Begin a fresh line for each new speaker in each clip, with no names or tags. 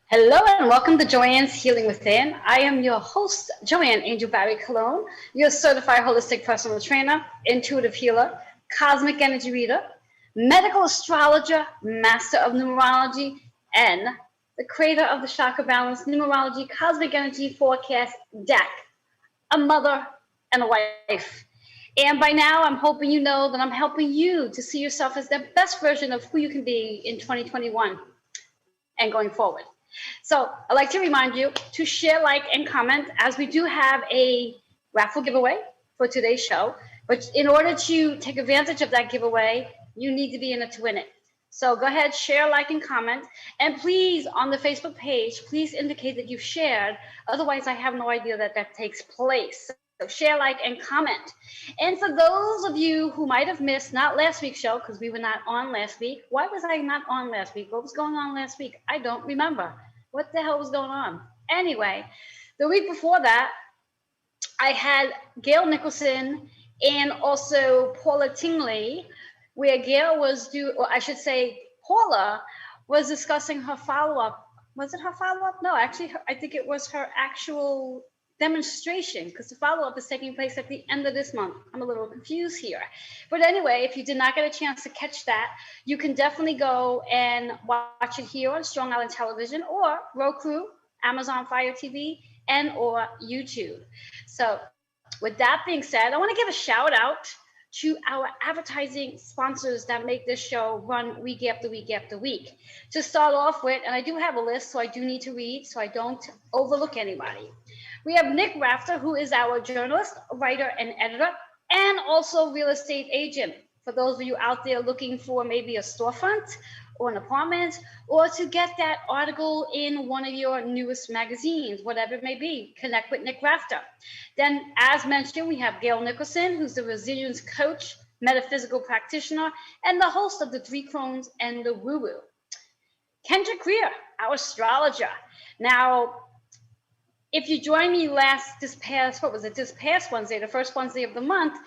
Hello and welcome to Joanne's Healing Within. I am your host, Joanne Angel Barry Cologne, your certified holistic personal trainer, intuitive healer, cosmic energy reader, medical astrologer, master of numerology, and the creator of the Chakra Balance Numerology Cosmic Energy Forecast deck, a mother and a wife. And by now, I'm hoping you know that I'm helping you to see yourself as the best version of who you can be in 2021 and going forward. So I'd like to remind you to share, like, and comment, as we do have a raffle giveaway for today's show. But in order to take advantage of that giveaway, you need to be in it to win it. So go ahead, share, like, and comment. And please, on the Facebook page, please indicate that you've shared. Otherwise, I have no idea that that takes place. So share, like, and comment. And for those of you who might have missed, not last week's show, because we were not on last week. Why was I not on last week? What was going on last week? I don't remember. What the hell was going on? Anyway, the week before that, I had Gail Nicholson and also Paula Tingley, where Gail was or I should say, Paula was discussing her follow-up. Was it her follow-up? No, actually, I think it was her actual demonstration, because the follow-up is taking place at the end of this month. I'm a little confused here. But anyway, if you did not get a chance to catch that, you can definitely go and watch it here on Strong Island Television or Roku, Amazon Fire TV, and or YouTube. So with that being said, I want to give a shout out to our advertising sponsors that make this show run week after week after week. To start off with, and I do have a list, so I do need to read so I don't overlook anybody. We have Nick Rafter, who is our journalist, writer, and editor, and also real estate agent. For those of you out there looking for maybe a storefront or an apartment, or to get that article in one of your newest magazines, whatever it may be, connect with Nick Rafter. Then, as mentioned, we have Gail Nicholson, who's the resilience coach, metaphysical practitioner, and the host of the Three Crones and the Woo Woo. Kendrick Greer, our astrologer. Now, if you joined me this past Wednesday, the first Wednesday of the month,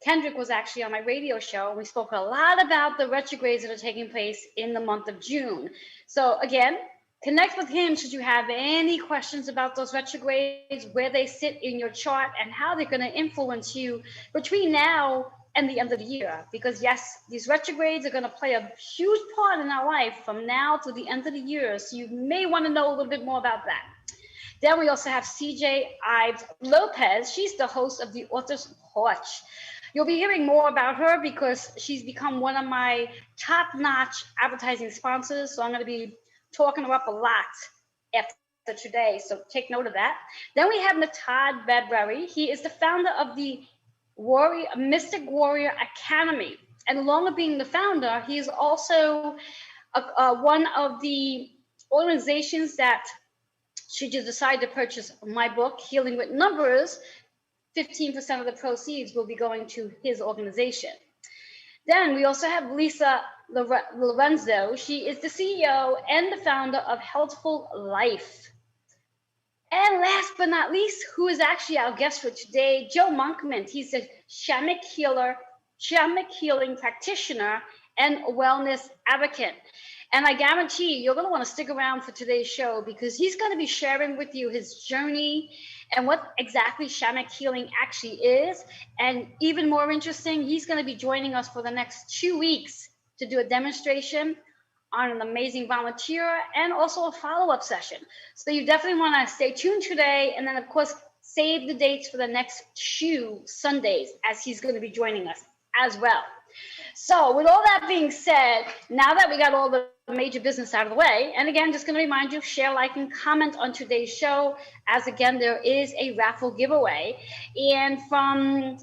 Kendrick was actually on my radio show. We spoke a lot about the retrogrades that are taking place in the month of June. So again, connect with him should you have any questions about those retrogrades, where they sit in your chart, and how they're going to influence you between now and the end of the year. Because yes, these retrogrades are going to play a huge part in our life from now to the end of the year. So you may want to know a little bit more about that. Then we also have CJ Ives Lopez. She's the host of the Author's Porch. You'll be hearing more about her because she's become one of my top-notch advertising sponsors. So I'm going to be talking her up a lot after today. So take note of that. Then we have Natad Bedbury. He is the founder of the Mystic Warrior Academy. And along with being the founder, he is also one of the organizations that, should you decide to purchase my book, Healing with Numbers, 15% of the proceeds will be going to his organization. Then we also have Lisa Lorenzo. She is the CEO and the founder of Healthful Life. And last but not least, who is actually our guest for today, Joe Monkman. He's a shamanic healing practitioner, and a wellness advocate. And I guarantee you're going to want to stick around for today's show because he's going to be sharing with you his journey and what exactly shamanic healing actually is. And even more interesting, he's going to be joining us for the next 2 weeks to do a demonstration on an amazing volunteer and also a follow-up session. So you definitely want to stay tuned today. And then, of course, save the dates for the next 2 Sundays as he's going to be joining us as well. So with all that being said, now that we got all the major business out of the way, and again, just going to remind you, share, like, and comment on today's show, as again, there is a raffle giveaway. And from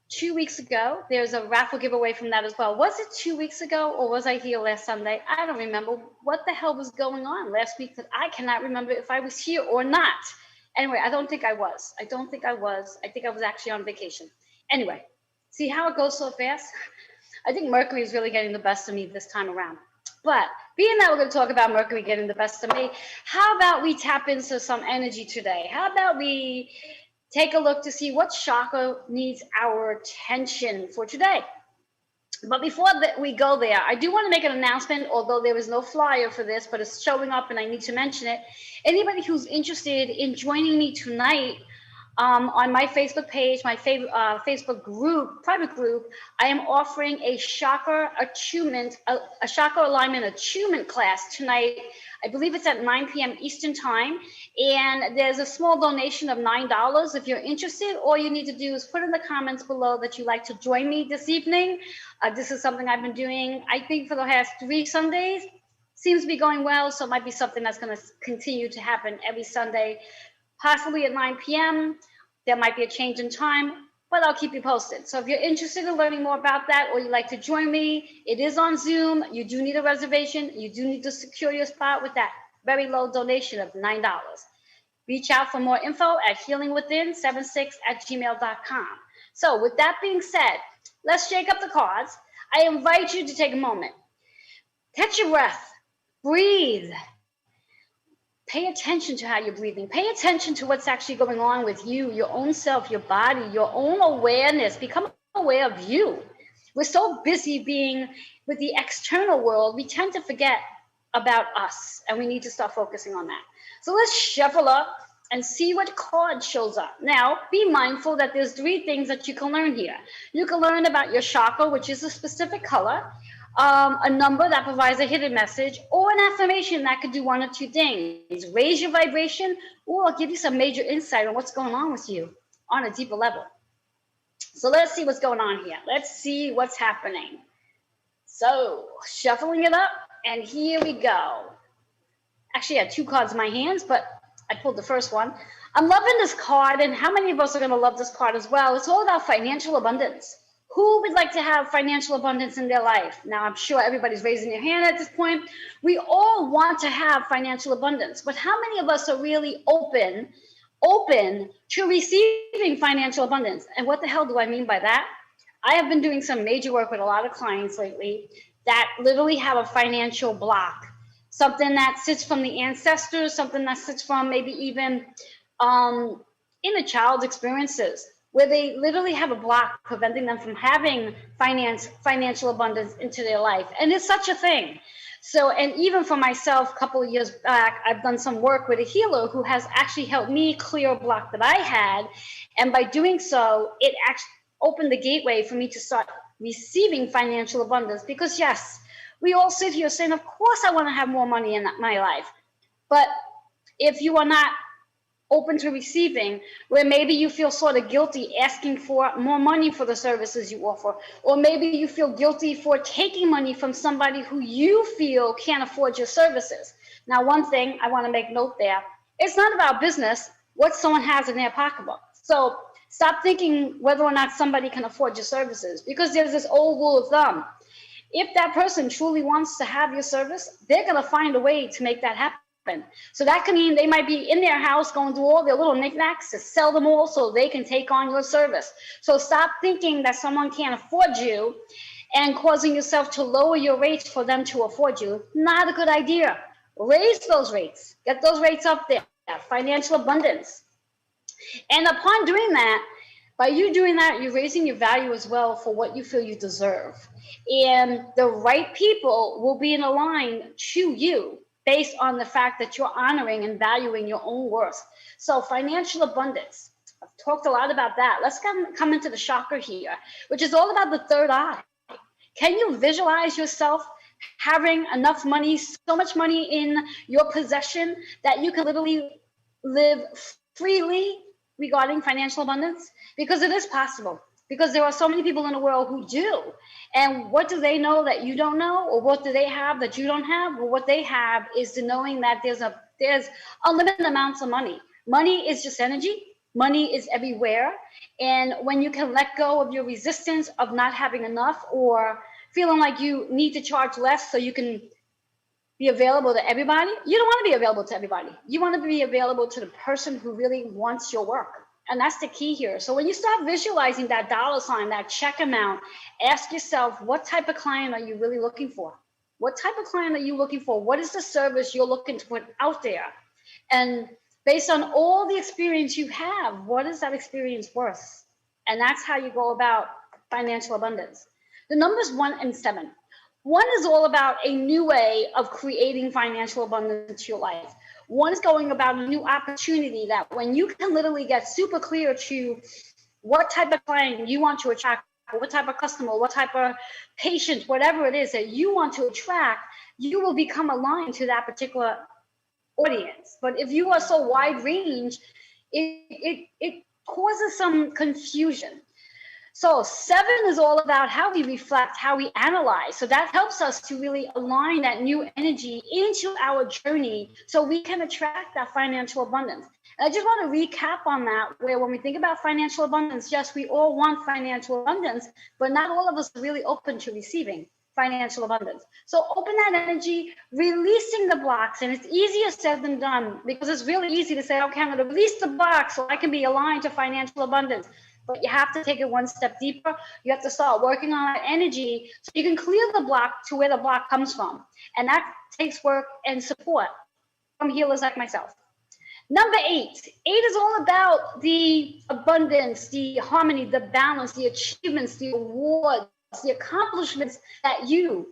2 weeks ago, there's a raffle giveaway from that as well. Was it 2 weeks ago, or was I here last Sunday? I don't remember. What the hell was going on last week that I cannot remember if I was here or not. Anyway, I don't think I was. I think I was actually on vacation. Anyway, see how it goes so fast? I think Mercury is really getting the best of me this time around. But being that we're going to talk about Mercury getting the best of me, how about we tap into some energy today? How about we take a look to see what chakra needs our attention for today? But before we go there, I do want to make an announcement, although there is no flyer for this, but it's showing up and I need to mention it. Anybody who's interested in joining me tonight on my Facebook page, my favorite Facebook group, private group, I am offering a chakra attunement, a chakra alignment attunement class tonight. I believe it's at 9 p.m. Eastern time, and there's a small donation of $9 if you're interested. All you need to do is put in the comments below that you'd like to join me this evening. This is something I've been doing, I think, for the past 3 Sundays. Seems to be going well, so it might be something that's going to continue to happen every Sunday, possibly at 9 p.m. There might be a change in time, but I'll keep you posted. So if you're interested in learning more about that, or you'd like to join me, it is on Zoom. You do need a reservation. You do need to secure your spot with that very low donation of $9. Reach out for more info at healingwithin76@gmail.com. So with that being said, let's shake up the cards. I invite you to take a moment. Catch your breath. Breathe. Pay attention to how you're breathing. Pay attention to what's actually going on with you, your own self, your body, your own awareness. Become aware of you. We're so busy being with the external world, we tend to forget about us, and we need to start focusing on that. So let's shuffle up and see what card shows up. Now, be mindful that there's 3 things that you can learn here. You can learn about your chakra, which is a specific color, a number that provides a hidden message, or an affirmation that could do 1 or 2 things: raise your vibration, or give you some major insight on what's going on with you on a deeper level. So let's see what's going on here. Let's see what's happening. So shuffling it up, and here we go. Actually, I had 2 cards in my hands, but I pulled the first one. I'm loving this card, and how many of us are going to love this card as well? It's all about financial abundance. Who would like to have financial abundance in their life? Now, I'm sure everybody's raising their hand at this point. We all want to have financial abundance, but how many of us are really open to receiving financial abundance? And what the hell do I mean by that? I have been doing some major work with a lot of clients lately that literally have a financial block, something that sits from the ancestors, something that sits from maybe even in a child's experiences, where they literally have a block preventing them from having financial abundance into their life. And it's such a thing. So, and even for myself, a couple of years back, I've done some work with a healer who has actually helped me clear a block that I had. And by doing so, it actually opened the gateway for me to start receiving financial abundance. Because yes, we all sit here saying, of course I want to have more money in my life. But if you are not open to receiving, where maybe you feel sort of guilty asking for more money for the services you offer, or maybe you feel guilty for taking money from somebody who you feel can't afford your services. Now, one thing I want to make note there, it's not about business, what someone has in their pocketbook. So stop thinking whether or not somebody can afford your services, because there's this old rule of thumb. If that person truly wants to have your service, they're going to find a way to make that happen. So that can mean they might be in their house going through all their little knickknacks to sell them all so they can take on your service. So stop thinking that someone can't afford you and causing yourself to lower your rates for them to afford you. Not a good idea. Raise those rates. Get those rates up there. Financial abundance. And upon doing that, by you doing that, you're raising your value as well for what you feel you deserve. And the right people will be in a line to you based on the fact that you're honoring and valuing your own worth. So financial abundance, I've talked a lot about that. Let's come into the chakra here, which is all about the third eye. Can you visualize yourself having enough money, so much money in your possession that you can literally live freely regarding financial abundance? Because it is possible. Because there are so many people in the world who do. And what do they know that you don't know? Or what do they have that you don't have? Well, what they have is the knowing that there's unlimited amounts of money. Money is just energy. Money is everywhere. And when you can let go of your resistance of not having enough, or feeling like you need to charge less so you can be available to everybody, you don't want to be available to everybody. You want to be available to the person who really wants your work. And that's the key here. So when you start visualizing that dollar sign, that check amount, ask yourself, what type of client are you really looking for? What type of client are you looking for? What is the service you're looking to put out there? And based on all the experience you have, what is that experience worth? And that's how you go about financial abundance. The numbers 1 and 7. One is all about a new way of creating financial abundance into your life. One is going about a new opportunity that when you can literally get super clear to what type of client you want to attract, what type of customer, what type of patient, whatever it is that you want to attract, you will become aligned to that particular audience. But if you are so wide range, it causes some confusion. So 7 is all about how we reflect, how we analyze. So that helps us to really align that new energy into our journey so we can attract that financial abundance. And I just want to recap on that, where when we think about financial abundance, yes, we all want financial abundance, but not all of us are really open to receiving financial abundance. So open that energy, releasing the blocks. And it's easier said than done, because it's really easy to say, okay, I'm going to release the blocks so I can be aligned to financial abundance. But you have to take it one step deeper. You have to start working on that energy so you can clear the block to where the block comes from. And that takes work and support from healers like myself. Number 8. 8 is all about the abundance, the harmony, the balance, the achievements, the awards, the accomplishments that you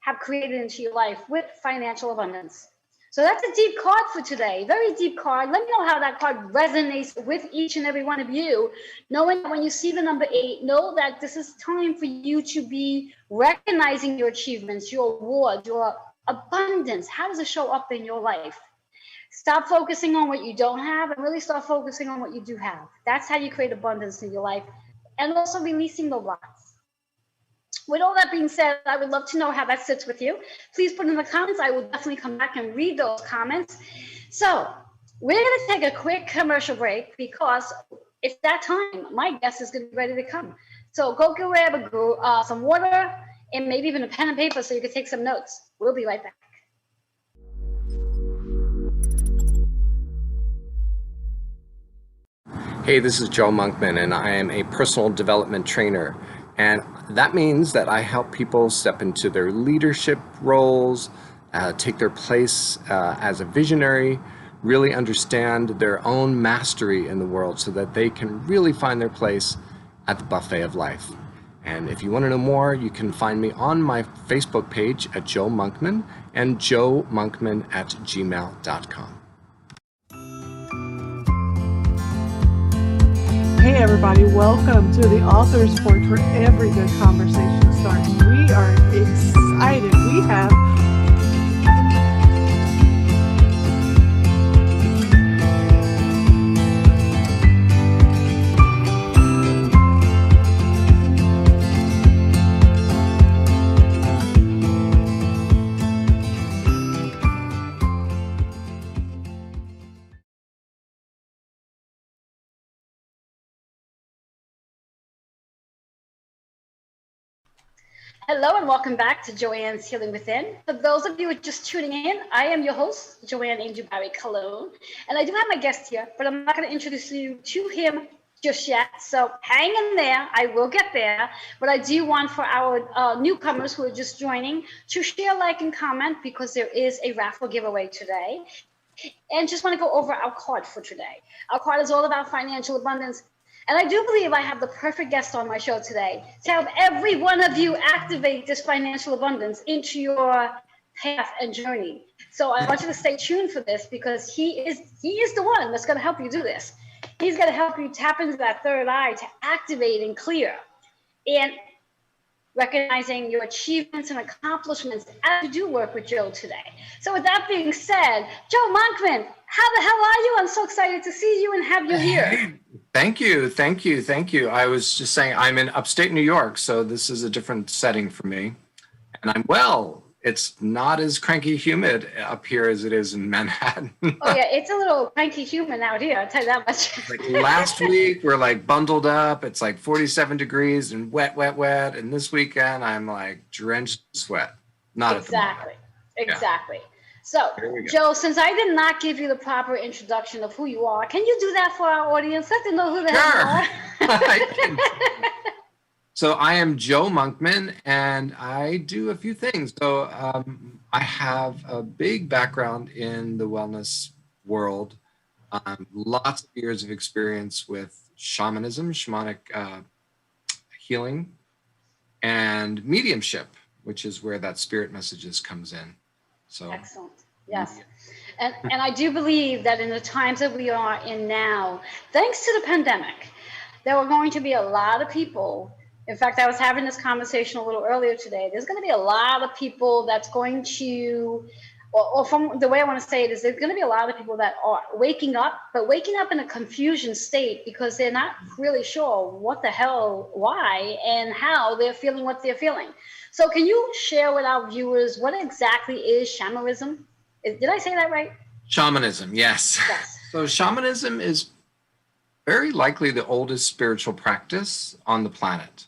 have created into your life with financial abundance. So that's a deep card for today, very deep card. Let me know how that card resonates with each and every one of you, knowing that when you see the number 8, know that this is time for you to be recognizing your achievements, your awards, your abundance. How does it show up in your life? Stop focusing on what you don't have and really start focusing on what you do have. That's how you create abundance in your life, and also releasing the blocks. With all that being said, I would love to know how that sits with you. Please put in the comments. I will definitely come back and read those comments. So we're going to take a quick commercial break because it's that time. My guest is going to be ready to come. So go grab some water and maybe even a pen and paper so you can take some notes. We'll be right back.
Hey, this is Joe Monkman, and I am a personal development trainer. And that means that I help people step into their leadership roles, take their place as a visionary, really understand their own mastery in the world so that they can really find their place at the buffet of life. And if you want to know more, you can find me on my Facebook page at Joe Monkman and joemonkman@gmail.com.
Hey everybody, welcome to the Author's Porch, where every good conversation starts. We are excited. We have
Hello and welcome back to Joanne's Healing Within. For those of you who are just tuning in, I am your host, Joanne Angel Barry Cologne. And I do have my guest here, but I'm not going to introduce you to him just yet. So hang in there. I will get there. But I do want for our newcomers who are just joining to share, like, and comment, because there is a raffle giveaway today. And just want to go over our card for today. Our card is all about financial abundance. And I do believe I have the perfect guest on my show today to help every one of you activate this financial abundance into your path and journey. So I want you to stay tuned for this, because he is the one that's going to help you do this. He's going to help you tap into that third eye to activate and clear and recognizing your achievements and accomplishments as you do work with Joe today. So with that being said, Joe Monkman, how the hell are you? I'm so excited to see you and have you here.
Thank you. I was just saying, I'm in upstate New York, so this is a different setting for me. And I'm well. It's not as cranky humid up here as it is in Manhattan.
Oh yeah, it's a little cranky humid out here, I'll tell you that much.
Like last week, we're like bundled up. It's like 47 degrees and wet. And this weekend, I'm like drenched in sweat. Not
exactly.
At the moment.
Exactly. Yeah. So, Joe, since I did not give you the proper introduction of who you are, can you do that for our audience? Let them know who the hell you are.
So I am Joe Monkman, and I do a few things. So I have a big background in the wellness world, lots of years of experience with shamanism, shamanic healing, and mediumship, which is where that spirit messages comes in. So
excellent. Yes. And I do believe that in the times that we are in now, thanks to the pandemic, there are going to be a lot of people. In fact, I was having this conversation a little earlier today. There's going to be a lot of people that's going to, or from the way I want to say it is, there's going to be a lot of people that are waking up, but waking up in a confusion state because they're not really sure what the hell, why, and how they're feeling what they're feeling. So can you share with our viewers what exactly is shamanism? Did I say that right?
Shamanism, yes.
Yes.
So shamanism is very likely the oldest spiritual practice on the planet.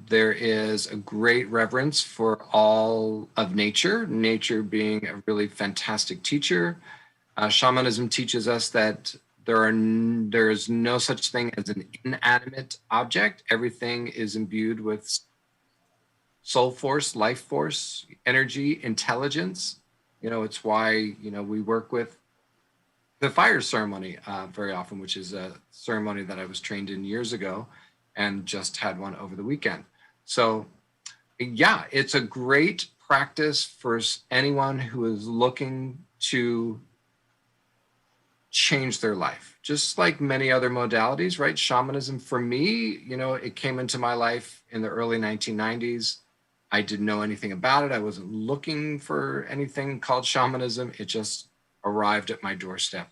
There is a great reverence for all of nature, nature being a really fantastic teacher. Shamanism teaches us that there is no such thing as an inanimate object. Everything is imbued with soul force, life force, energy, intelligence. It's why, we work with the fire ceremony very often, which is a ceremony that I was trained in years ago and just had one over the weekend. So yeah, it's a great practice for anyone who is looking to change their life, just like many other modalities, right? Shamanism for me, it came into my life in the early 1990s. I didn't know anything about it. I wasn't looking for anything called shamanism. It just arrived at my doorstep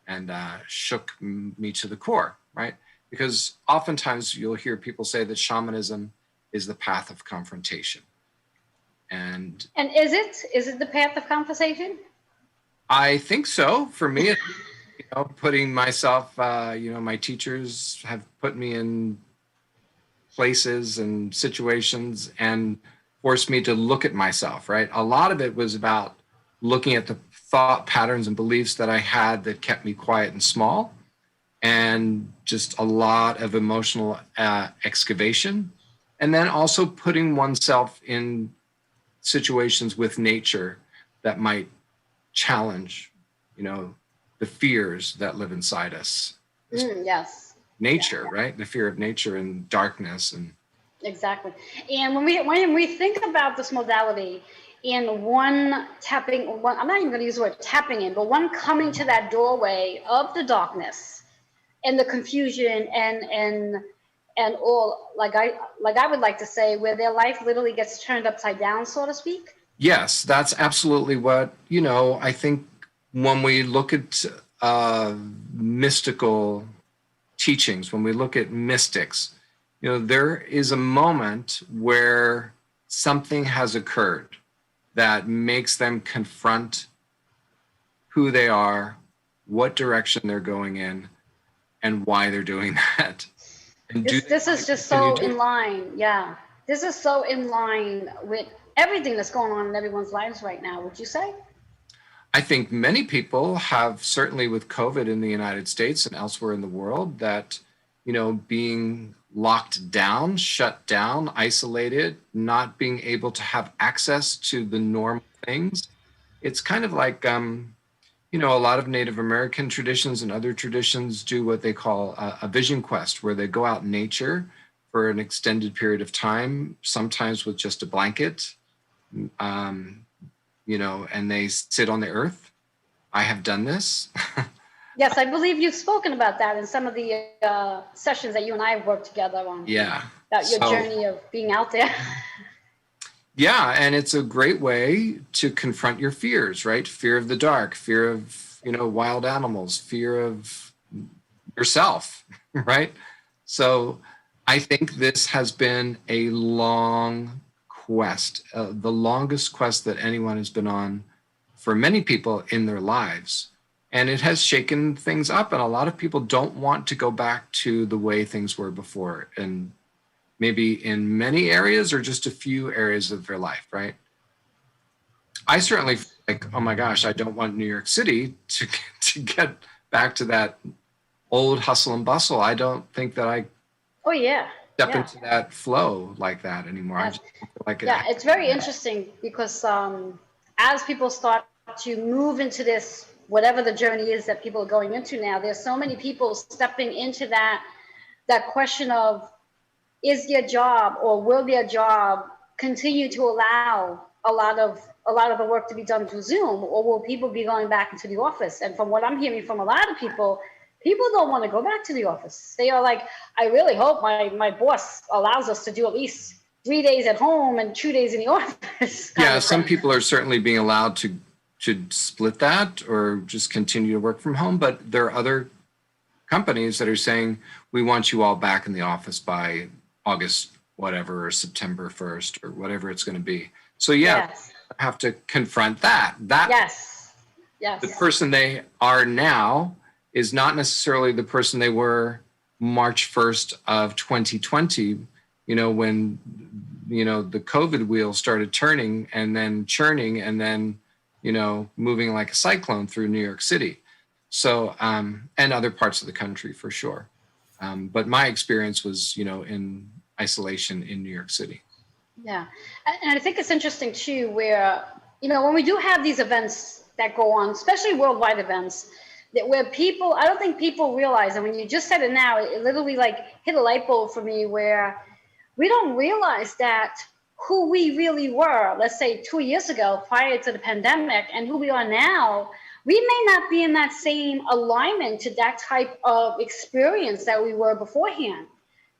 and shook me to the core, right? Because oftentimes you'll hear people say that shamanism is the path of confrontation. And
is it the path of confrontation?
I think so. For me, putting myself, my teachers have put me in places and situations and forced me to look at myself, right? A lot of it was about looking at the thought patterns and beliefs that I had that kept me quiet and small, and just a lot of emotional excavation. And then also putting oneself in situations with nature that might challenge, the fears that live inside us.
Yes.
Nature,
yeah.
Right? The fear of nature and darkness. And
exactly. And when we think about this modality, in one tapping, I'm not even going to use the word tapping in, but one coming to that doorway of the darkness and the confusion and all, like I would like to say, where their life literally gets turned upside down, so to speak.
Yes, that's absolutely what, I think when we look at mystical teachings, when we look at mystics, there is a moment where something has occurred that makes them confront who they are, what direction they're going in, and why they're doing that. And
this is just so in line. Yeah. This is so in line with everything that's going on in everyone's lives right now, would you say?
I think many people have, certainly with COVID in the United States and elsewhere in the world, that, being locked down, shut down, isolated, not being able to have access to the normal things. It's kind of like, a lot of Native American traditions and other traditions do what they call a vision quest, where they go out in nature for an extended period of time, sometimes with just a blanket, and they sit on the earth. I have done this.
Yes, I believe you've spoken about that in some of the sessions that you and I have worked together on.
Yeah.
About your journey of being out there.
Yeah, and it's a great way to confront your fears, right? Fear of the dark, fear of, wild animals, fear of yourself, right? So I think this has been a long quest, the longest quest that anyone has been on for many people in their lives. And it has shaken things up. And a lot of people don't want to go back to the way things were before. And maybe in many areas or just a few areas of their life, right? I certainly feel like, oh my gosh, I don't want New York City to get back to that old hustle and bustle. I don't think that I step into that flow like that anymore. I just feel like
it's very interesting because as people start to move into this, whatever the journey is that people are going into now, there's so many people stepping into that question of, is their job, or will their job continue to allow a lot of the work to be done through Zoom, or will people be going back into the office? And from what I'm hearing from a lot of people don't want to go back to the office. They are like, I really hope my boss allows us to do at least 3 days at home and 2 days in the office.
Yeah, some people are certainly being allowed to split that or just continue to work from home, but there are other companies that are saying, we want you all back in the office by August, whatever, or September 1st, or whatever it's going to be. So yeah,
Yes.
have to confront that.
Yes.
The person they are now is not necessarily the person they were March 1st of 2020, when, the COVID wheel started turning and then churning and then, moving like a cyclone through New York City. So, and other parts of the country for sure. But my experience was, in isolation in New York City.
Yeah. And I think it's interesting too, where, when we do have these events that go on, especially worldwide events, that where people, I don't think people realize, and when you just said it now, it literally like hit a light bulb for me, where we don't realize that who we really were, let's say 2 years ago, prior to the pandemic, and who we are now, we may not be in that same alignment to that type of experience that we were beforehand.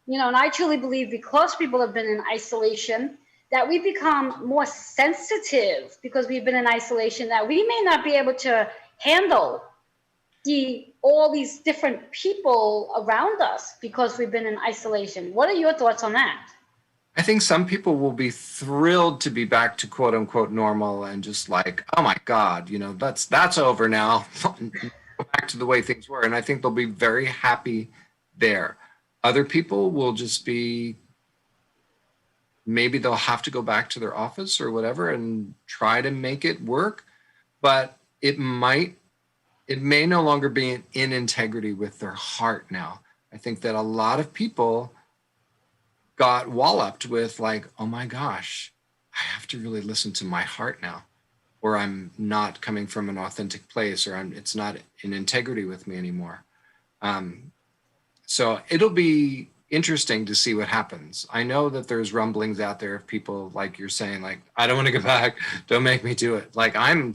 And I truly believe, because people have been in isolation, that we become more sensitive because we've been in isolation, that we may not be able to handle all these different people around us because we've been in isolation. What are your thoughts on that?
I think some people will be thrilled to be back to quote unquote normal and just like, oh my God, that's over now. Go back to the way things were. And I think they'll be very happy there. Other people will just be, maybe they'll have to go back to their office or whatever and try to make it work, but it may no longer be in integrity with their heart now. I think that a lot of people got walloped with like, oh my gosh, I have to really listen to my heart now, or I'm not coming from an authentic place, or it's not in integrity with me anymore. So it'll be interesting to see what happens. I know that there's rumblings out there of people, like you're saying, like, I don't want to go back. Don't make me do it. Like I'm,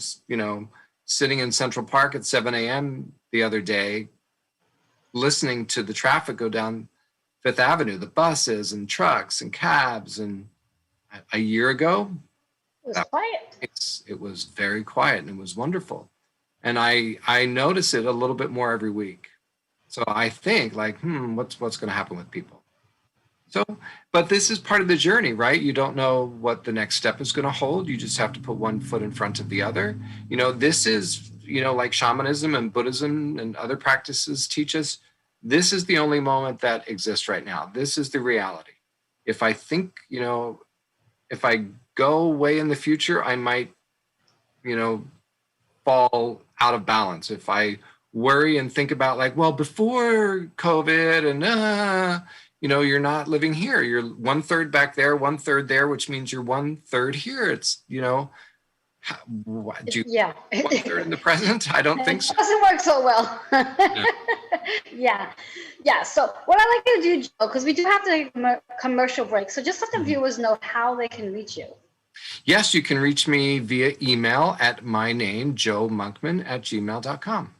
sitting in Central Park at 7 a.m. the other day, listening to the traffic go down Fifth Avenue, the buses and trucks and cabs. And a year ago,
It was quiet.
It was very quiet and it was wonderful. And I notice it a little bit more every week. So I think like, what's going to happen with people? So, but this is part of the journey, right? You don't know what the next step is going to hold. You just have to put one foot in front of the other. This is, like shamanism and Buddhism and other practices teach us, this is the only moment that exists right now. This is the reality. If I think, if I go way in the future, I might, fall out of balance. If I worry and think about like, well, before COVID and, you're not living here. You're 1/3 back there, 1/3 there, which means you're 1/3 here. It's, do you 1/3 in the present? I don't think so.
It doesn't work so well. Yeah. So what I like to do, Joe, because we do have to take a commercial break. So just let the viewers know how they can reach you.
Yes, you can reach me via email at my name, joemonkman@gmail.com.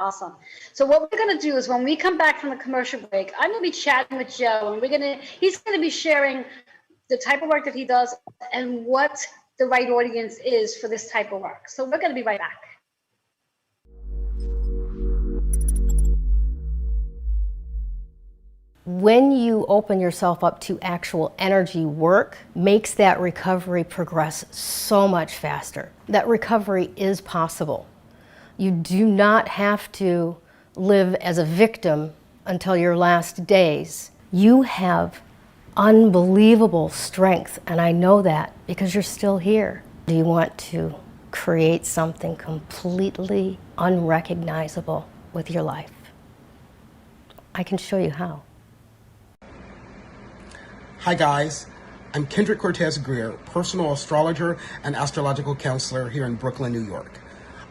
Awesome. So what we're going to do is when we come back from the commercial break, I'm going to be chatting with Joe, and he's going to be sharing the type of work that he does and what the right audience is for this type of work. So we're going to be right back.
When you open yourself up to actual energy work, makes that recovery progress so much faster. That recovery is possible. You do not have to live as a victim until your last days. You have unbelievable strength, and I know that because you're still here. Do you want to create something completely unrecognizable with your life? I can show you how.
Hi guys, I'm Kendrick Cortez Greer, personal astrologer and astrological counselor here in Brooklyn, New York.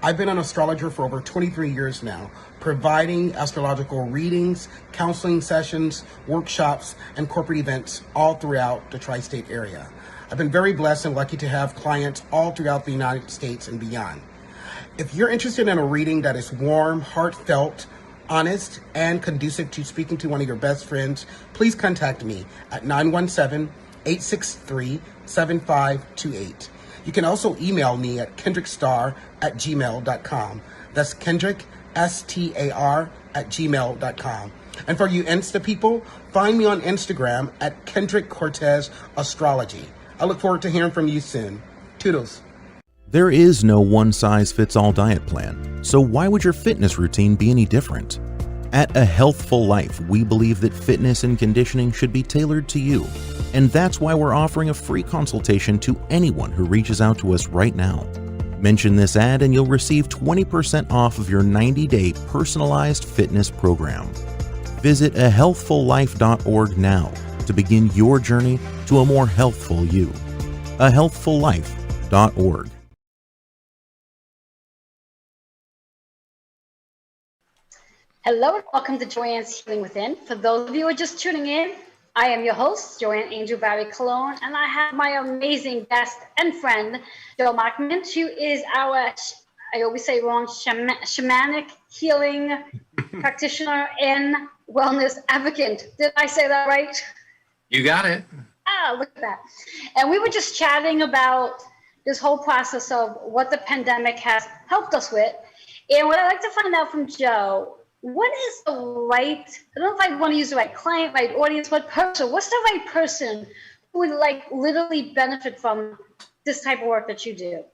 I've been an astrologer for over 23 years now, providing astrological readings, counseling sessions, workshops, and corporate events all throughout the tri-state area. I've been very blessed and lucky to have clients all throughout the United States and beyond. If you're interested in a reading that is warm, heartfelt, honest, and conducive to speaking to one of your best friends, please contact me at 917-863-7528. You can also email me at kendrickstar@gmail.com. That's Kendrick, STAR, @gmail.com. And for you Insta people, find me on Instagram at Kendrick Cortez Astrology. I look forward to hearing from you soon. Toodles.
There is no one-size-fits-all diet plan, so why would your fitness routine be any different? At A Healthful Life, we believe that fitness and conditioning should be tailored to you, and that's why we're offering a free consultation to anyone who reaches out to us right now. Mention this ad and you'll receive 20% off of your 90-day personalized fitness program. Visit ahealthfullife.org now to begin your journey to a more healthful you. ahealthfullife.org.
Hello and welcome to Joanne's Healing Within. For those of you who are just tuning in, I am your host, Joanne Angel Barry Cologne, and I have my amazing guest and friend, Joe Markman, who is our, I always say wrong, shamanic healing practitioner and wellness advocate. Did I say that right?
You got it.
Ah, look at that. And we were just chatting about this whole process of what the pandemic has helped us with. And what I'd like to find out from Joe, what is the right, I don't know if I want to use the right client, right audience, what person, what's the right person who would like literally benefit from this type of work that you do?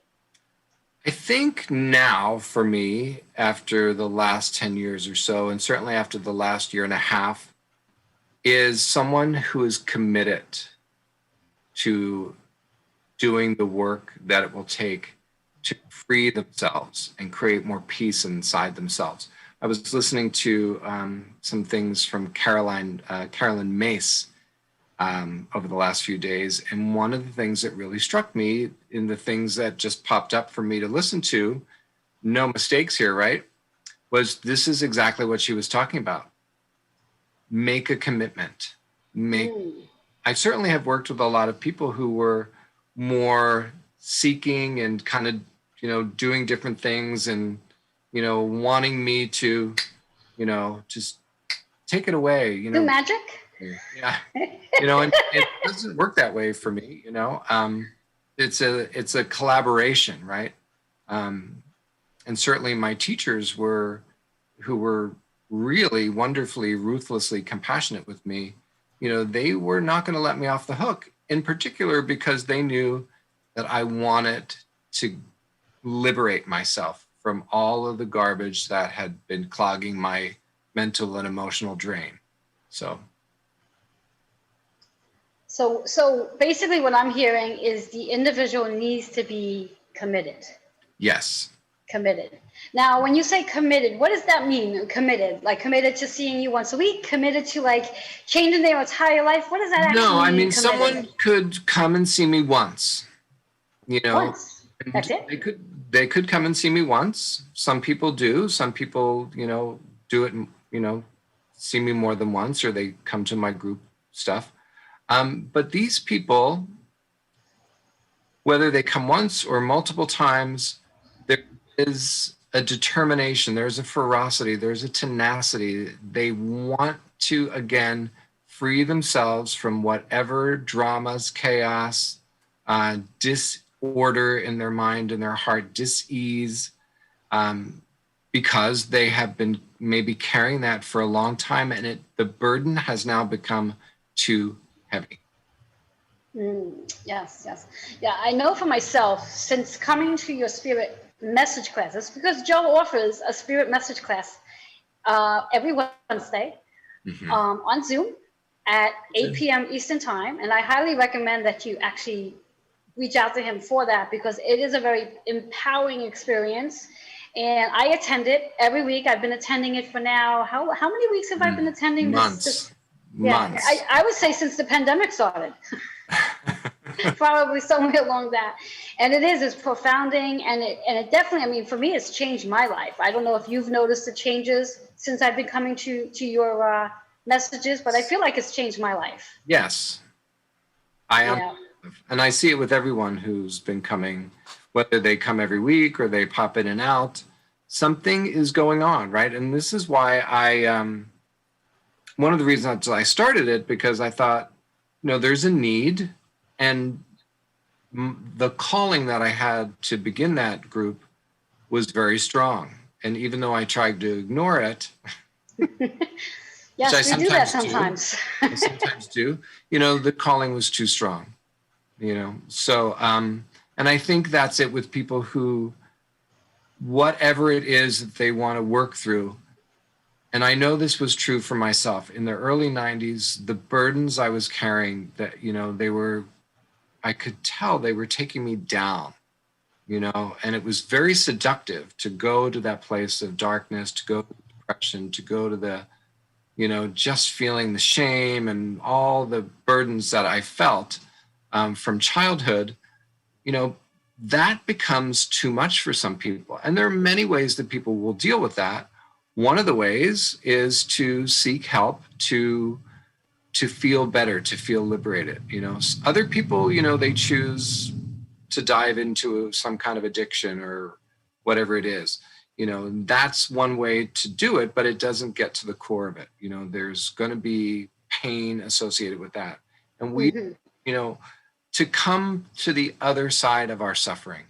I think now for me, after the last 10 years or so, and certainly after the last year and a half, is someone who is committed to doing the work that it will take to free themselves and create more peace inside themselves. I was listening to some things from Carolyn Mace over the last few days, and one of the things that really struck me in the things that just popped up for me to listen to, no mistakes here, right, was this is exactly what she was talking about. Make a commitment. I certainly have worked with a lot of people who were more seeking and kind of, doing different things and, wanting me to, just take it away,
Do magic?
Yeah. And it doesn't work that way for me, it's a collaboration, right? And certainly my teachers who were really wonderfully, ruthlessly compassionate with me, they were not going to let me off the hook, in particular because they knew that I wanted to liberate myself from all of the garbage that had been clogging my mental and emotional drain. So
basically what I'm hearing is the individual needs to be committed.
Yes.
Committed. Now, when you say committed, what does that mean? Committed, like committed to seeing you once a week, committed to like changing their entire life. What does that actually mean?
No, I mean,
committed?
someone could come and see me once,
Once. That's it.
They could come and see me once. Some people do. Some people, do it, see me more than once, or they come to my group stuff. But these people, whether they come once or multiple times, there is a determination, there's a ferocity, there's a tenacity. They want to, again, free themselves from whatever dramas, chaos, disorder in their mind and their heart, dis-ease, because they have been maybe carrying that for a long time, and the burden has now become too heavy.
Yes. Yeah, I know for myself, since coming to your spirit message classes, because Joe offers a spirit message class every Wednesday on Zoom at 8 p.m. Eastern time. And I highly recommend that you actually reach out to him for that, because it is a very empowering experience. And I attend it every week. I've been attending it for now. How many weeks have I been attending
Months.
this? Yeah,
Months.
I would say since the pandemic started. Probably somewhere along that. And it's profounding, and it definitely, I mean, for me, it's changed my life. I don't know if you've noticed the changes since I've been coming to your messages, but I feel like it's changed my life.
Yes, I am.
Yeah.
And I see it with everyone who's been coming, whether they come every week or they pop in and out, something is going on, right? And this is why one of the reasons I started it, because I thought, there's a need, and the calling that I had to begin that group was very strong. And even though I tried to ignore it,
Yes,
which I
we do that
sometimes
sometimes.
I sometimes do, the calling was too strong, So, and I think that's it with people who, whatever it is that they want to work through. And I know this was true for myself in the early 90s, the burdens I was carrying, that, I could tell they were taking me down, and it was very seductive to go to that place of darkness, to go to depression, to go to the, just feeling the shame and all the burdens that I felt from childhood, that becomes too much for some people. And there are many ways that people will deal with that. One of the ways is to seek help to feel better, to feel liberated. Other people, they choose to dive into some kind of addiction or whatever it is. That's one way to do it, but it doesn't get to the core of it. There's going to be pain associated with that. And we, to come to the other side of our suffering,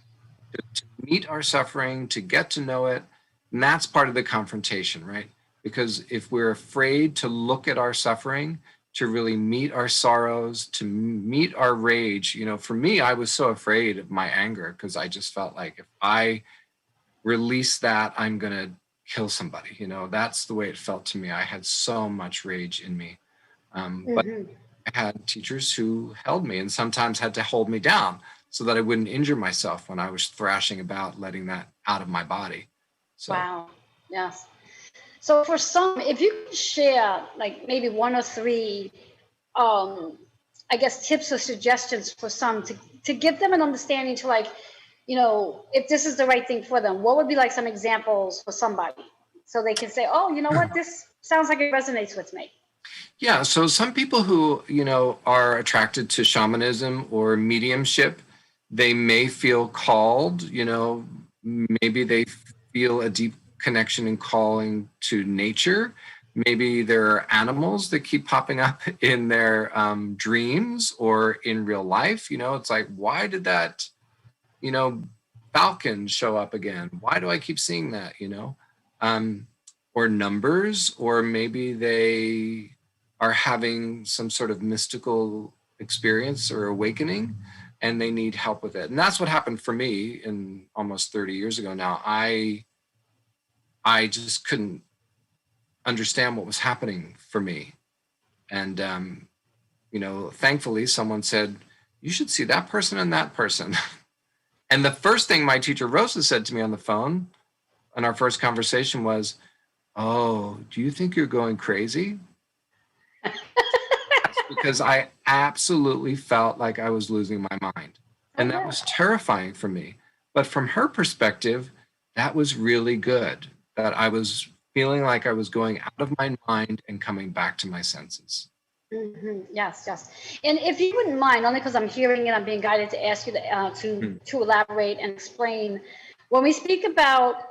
to meet our suffering, to get to know it. And that's part of the confrontation, right? Because if we're afraid to look at our suffering, to really meet our sorrows, to meet our rage, for me, I was so afraid of my anger because I just felt like if I release that, I'm going to kill somebody. That's the way it felt to me. I had so much rage in me. But I had teachers who held me and sometimes had to hold me down so that I wouldn't injure myself when I was thrashing about, letting that out of my body. So.
Wow. Yes. So for some, if you could share like maybe one or three, I guess, tips or suggestions for some to give them an understanding to, like, if this is the right thing for them, what would be like some examples for somebody so they can say, oh, you know what, this sounds like it resonates with me.
Yeah. So some people who, are attracted to shamanism or mediumship, they may feel called, maybe they feel a deep connection and calling to nature. Maybe there are animals that keep popping up in their dreams or in real life. It's like, why did that, falcon show up again? Why do I keep seeing that, or numbers, or maybe they are having some sort of mystical experience or awakening and they need help with it. And that's what happened for me in almost 30 years ago now. I just couldn't understand what was happening for me. And, thankfully someone said, you should see that person and that person. And the first thing my teacher Rosa said to me on the phone in our first conversation was, oh, do you think you're going crazy? Because I absolutely felt like I was losing my mind. And that was terrifying for me. But from her perspective, that was really good, that I was feeling like I was going out of my mind and coming back to my senses.
Mm-hmm. Yes, yes. And if you wouldn't mind, only because I'm hearing it, I'm being guided to ask you to elaborate and explain. When we speak about,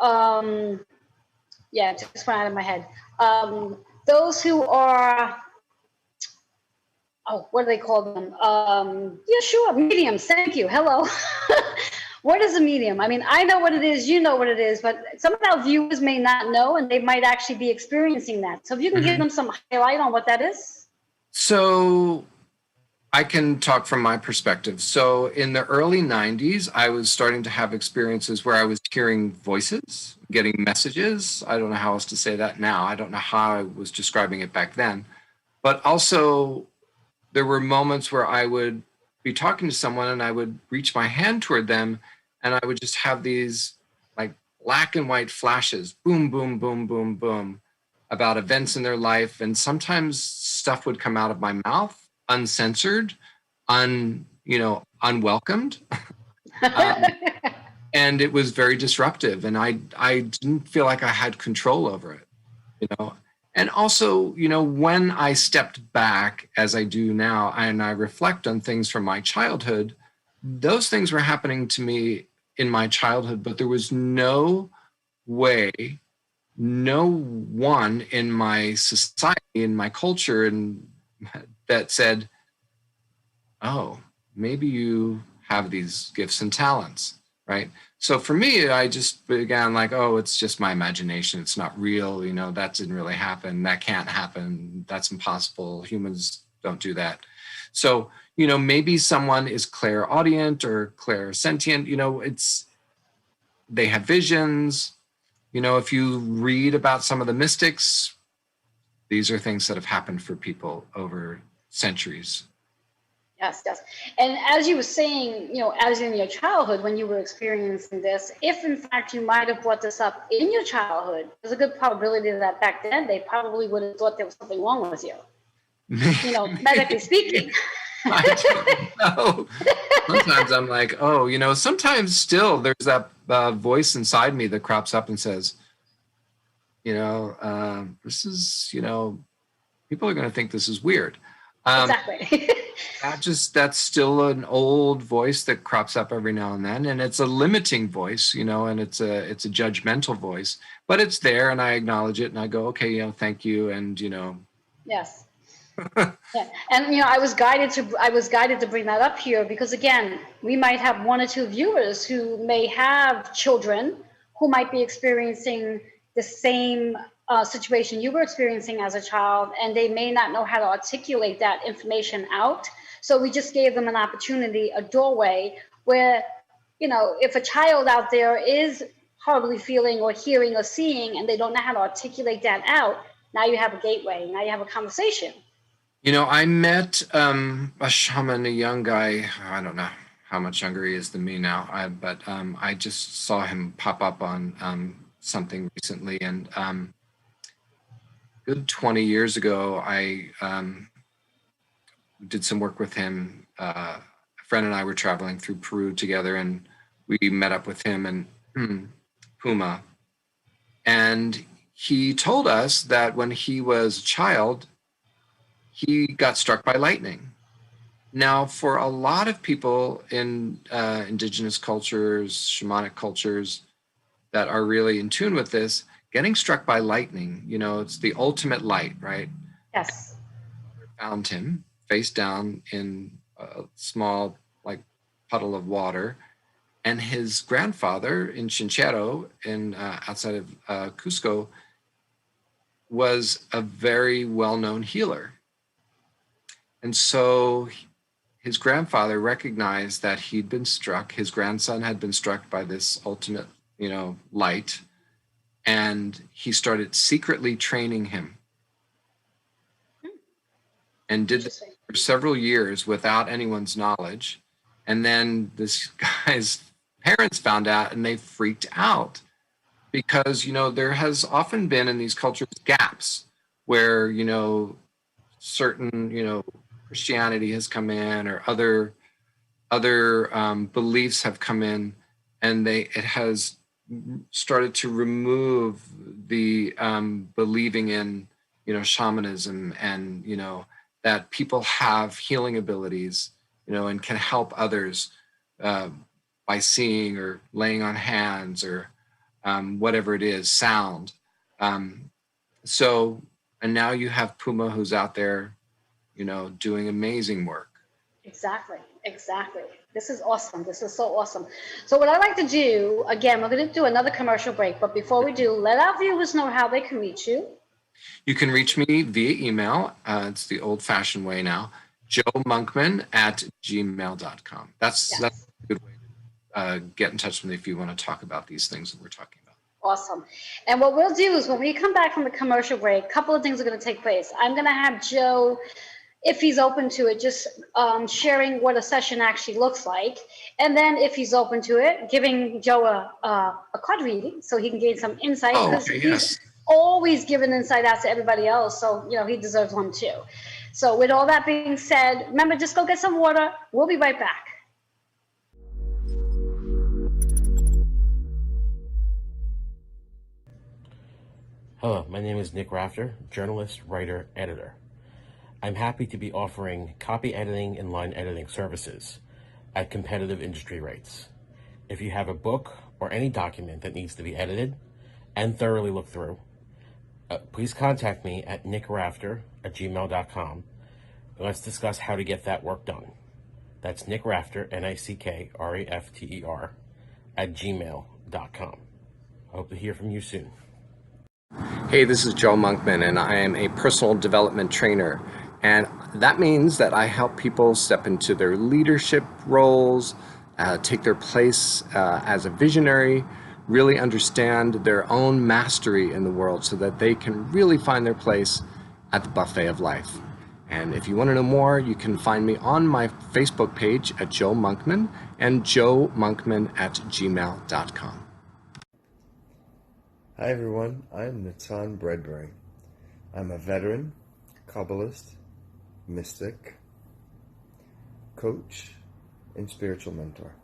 it just went out of my head. Those who are, what do they call them? Sure, mediums. Thank you. Hello. What is a medium? I mean, I know what it is, you know what it is, but some of our viewers may not know, and they might actually be experiencing that. So if you can give them some highlight on what that is.
So I can talk from my perspective. So in the early 90s, I was starting to have experiences where I was hearing voices, getting messages. I don't know how else to say that now. I don't know how I was describing it back then. But also, there were moments where I would be talking to someone and I would reach my hand toward them and I would just have these like black and white flashes, boom, boom, boom, boom, boom, about events in their life. And sometimes stuff would come out of my mouth, uncensored, unwelcomed. And it was very disruptive, and I didn't feel like I had control over it. And also, when I stepped back, as I do now, and I reflect on things from my childhood, those things were happening to me in my childhood, but there was no way, no one in my society, in my culture, and that said, oh, maybe you have these gifts and talents, right? So for me, I just began like, oh, it's just my imagination. It's not real. That didn't really happen. That can't happen. That's impossible. Humans don't do that. So, maybe someone is clairaudient or clairsentient. They have visions. If you read about some of the mystics, these are things that have happened for people over centuries.
Yes, yes. And as you were saying, as in your childhood, when you were experiencing this, if in fact you might have brought this up in your childhood, there's a good probability that back then they probably would have thought there was something wrong with you, medically speaking.
I don't know. Sometimes I'm like, oh, sometimes still there's that voice inside me that crops up and says, this is, people are going to think this is weird.
Exactly.
That's still an old voice that crops up every now and then, and it's a limiting voice, and it's a judgmental voice, but it's there, and I acknowledge it, and I go, okay, thank you, and
Yes. Yeah. And I was guided to bring that up here because again, we might have one or two viewers who may have children who might be experiencing the same situation you were experiencing as a child, and they may not know how to articulate that information out. So we just gave them an opportunity, a doorway where, if a child out there is horribly feeling or hearing or seeing and they don't know how to articulate that out, now you have a gateway, now you have a conversation.
I met a shaman, a young guy. I don't know how much younger he is than me now, but I just saw him pop up on something recently, and good 20 years ago, I did some work with him. A friend and I were traveling through Peru together, and we met up with him and Puma. And he told us that when he was a child, he got struck by lightning. Now, for a lot of people in indigenous cultures, shamanic cultures that are really in tune with this, getting struck by lightning, it's the ultimate light, right?
Yes.
Found him face down in a small, puddle of water. And his grandfather in Chinchero, outside of Cusco, was a very well-known healer. And so his grandfather recognized that he'd been struck, his grandson had been struck by this ultimate, light, and he started secretly training him. And did this for several years without anyone's knowledge. And then this guy's parents found out and they freaked out because, there has often been in these cultures gaps where, certain, Christianity has come in or other beliefs have come in, and it has started to remove the believing in, shamanism and, that people have healing abilities, and can help others by seeing or laying on hands or whatever it is, sound. And now you have Puma who's out there, doing amazing work.
Exactly. This is awesome. This is so awesome. So what I'd like to do, again, we're going to do another commercial break, but before we do, let our viewers know how they can reach you.
You can reach me via email. It's the old-fashioned way now, joemonkman@gmail.com. That's a good way to get in touch with me if you want to talk about these things that we're talking about.
Awesome. And what we'll do is when we come back from the commercial break, a couple of things are going to take place. I'm going to have Joe, if he's open to it, just sharing what a session actually looks like. And then if he's open to it, giving Joe a card reading so he can gain some insight.
Oh, okay, yes.
always giving insight out to everybody else. So, he deserves one too. So with all that being said, remember, just go get some water. We'll be right back.
Hello, my name is Nick Rafter, journalist, writer, editor. I'm happy to be offering copy editing and line editing services at competitive industry rates. If you have a book or any document that needs to be edited and thoroughly looked through, please contact me at nickrafter@gmail.com and let's discuss how to get that work done. That's Nick Rafter, NICKRAFTER, @gmail.com. I hope to hear from you soon.
Hey, this is Joe Monkman, and I am a personal development trainer. And that means that I help people step into their leadership roles, take their place as a visionary, really understand their own mastery in the world so that they can really find their place at the buffet of life. And if you want to know more, you can find me on my Facebook page at Joe Monkman and joemonkman@gmail.com.
Hi everyone, I'm Natan Bredbury. I'm a veteran, Kabbalist, mystic, coach, and spiritual mentor.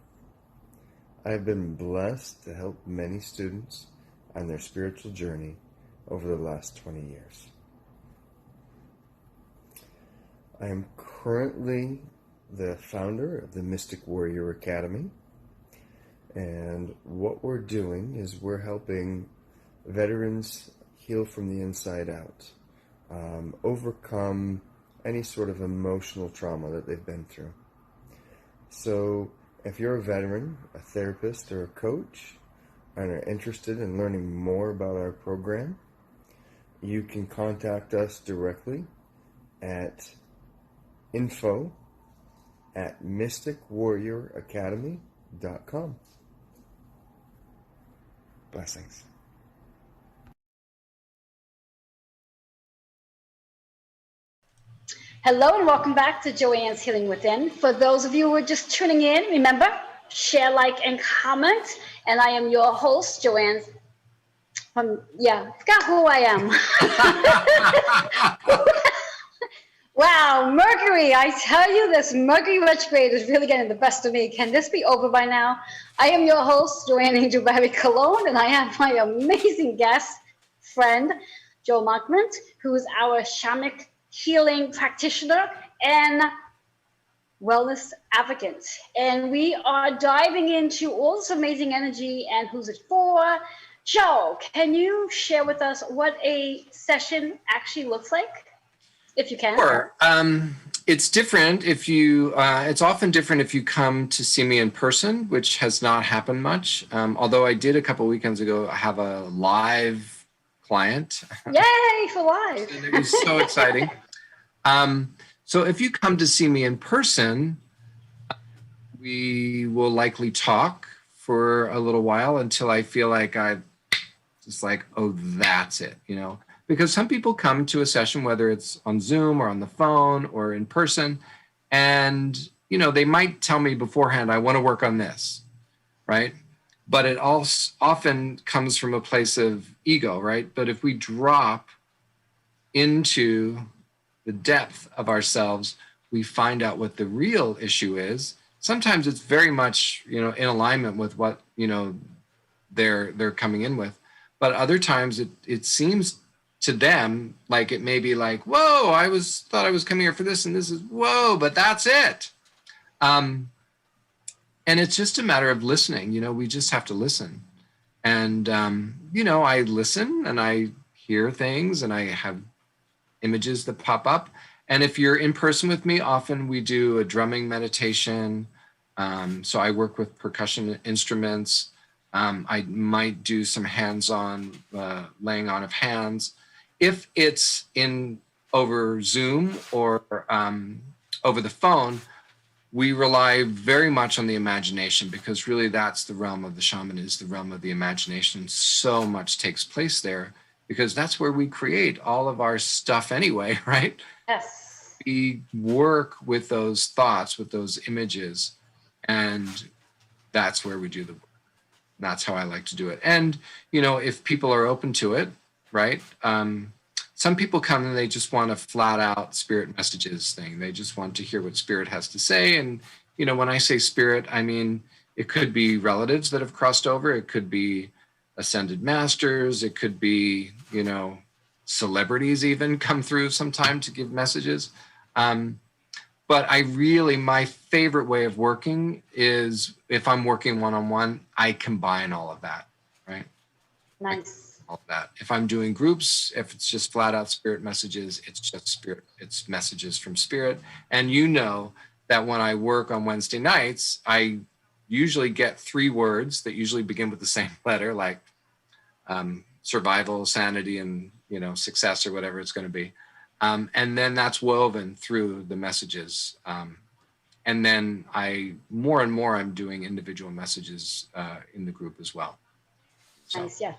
I have been blessed to help many students on their spiritual journey over the last 20 years. I am currently the founder of the Mystic Warrior Academy, and what we're doing is we're helping veterans heal from the inside out, overcome any sort of emotional trauma that they've been through. So if you're a veteran, a therapist, or a coach, and are interested in learning more about our program, you can contact us directly at info@mysticwarrioracademy.com. Blessings.
Hello and welcome back to Joanne's Healing Within. For those of you who are just tuning in, remember, share, like, and comment. And I am your host, Joanne. Forgot who I am. Wow, Mercury, I tell you, this Mercury retrograde is really getting the best of me. Can this be over by now? I am your host, Joanne Angel Barry Cologne, and I have my amazing guest, friend, Joe Monkman, who is our shamanic healing practitioner and wellness advocate. And we are diving into all this amazing energy and who's it for. Joe, can you share with us what a session actually looks like, if you can?
Sure. It's different if you, it's often different if you come to see me in person, which has not happened much. Although I did a couple weekends ago have a live client.
Yay for live.
And it was so exciting. So if you come to see me in person, we will likely talk for a little while until I feel like I've just like, oh, that's it, because some people come to a session, whether it's on Zoom or on the phone or in person, and, they might tell me beforehand, I want to work on this, right? But it also often comes from a place of ego, right? But if we drop into the depth of ourselves, we find out what the real issue is. Sometimes it's very much, in alignment with what, they're coming in with. But other times it seems to them like it may be like, whoa, thought I was coming here for this, and this is, whoa, but that's it. And it's just a matter of listening. We just have to listen. And, I listen and I hear things and I have images that pop up. And if you're in person with me, often we do a drumming meditation. So I work with percussion instruments. I might do some hands-on laying on of hands. If it's over Zoom or over the phone, we rely very much on the imagination, because really that's the realm of the shaman, is the realm of the imagination. So much takes place there because that's where we create all of our stuff anyway, right?
Yes.
We work with those thoughts, with those images, and that's where we do the work. That's how I like to do it. And, if people are open to it, right? Some people come and they just want a flat out spirit messages thing. They just want to hear what spirit has to say. And, you know, when I say spirit, I mean, it could be relatives that have crossed over. It could be ascended masters. It could be, you know, celebrities even come through sometime to give messages. But my favorite way of working is if I'm working one-on-one, I combine all of that, right?
Nice.
All of that. If I'm doing groups, if it's just flat out spirit messages, it's just spirit, it's messages from spirit. And you know that when I work on Wednesday nights, I usually get 3 words that usually begin with the same letter, like survival, sanity, and, you know, success, or whatever it's going to be. And then that's woven through the messages. And then more and more, I'm doing individual messages in the group as well. So.
Nice, yeah.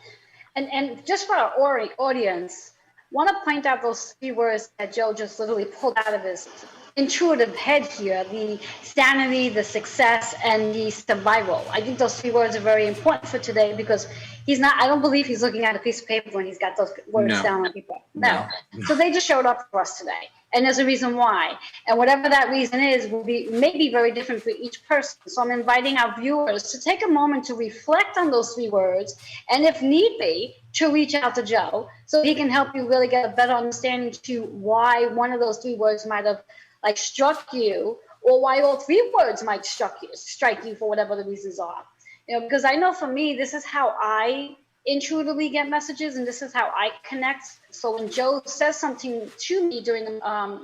And just for our audience, want to point out those 3 words that Joe just literally pulled out of his intuitive head here: the sanity, the success, and the survival. I think those 3 words are very important for today, because I don't believe he's looking at a piece of paper when he's got those words down on paper. No. So they just showed up for us today. And there's a reason why. And whatever that reason is may be very different for each person. So I'm inviting our viewers to take a moment to reflect on those 3 words, and if need be, to reach out to Joe so he can help you really get a better understanding to why one of those 3 words might have like struck you, or why all 3 words might strike you for whatever the reasons are. You know, because I know for me, this is how I intuitively get messages, and this is how I connect. So when Joe says something to me during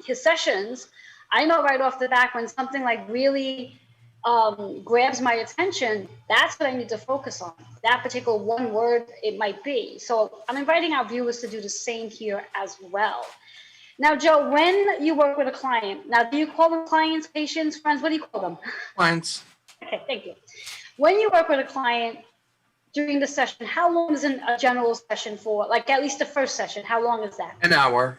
his sessions, I know right off the bat when something like really grabs my attention, that's what I need to focus on. That particular one word it might be. So I'm inviting our viewers to do the same here as well. Now, Joe, when you work with a client, now do you call them clients, patients, friends? What do you call them?
Clients.
Okay, thank you. When you work with a client during the session, how long is a general session for? Like at least the first session, how long is that?
An hour.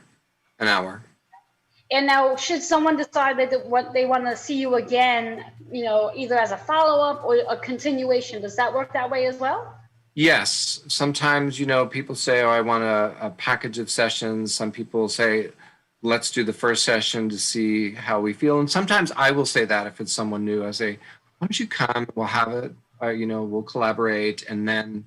And now, should someone decide that they want to see you again, you know, either as a follow-up or a continuation, does that work that way as well?
Yes. Sometimes, you know, people say, oh, I want a package of sessions. Some people say, let's do the first session to see how we feel. And sometimes I will say that if it's someone new, I say, why don't you come, we'll have it, you know, we'll collaborate, and then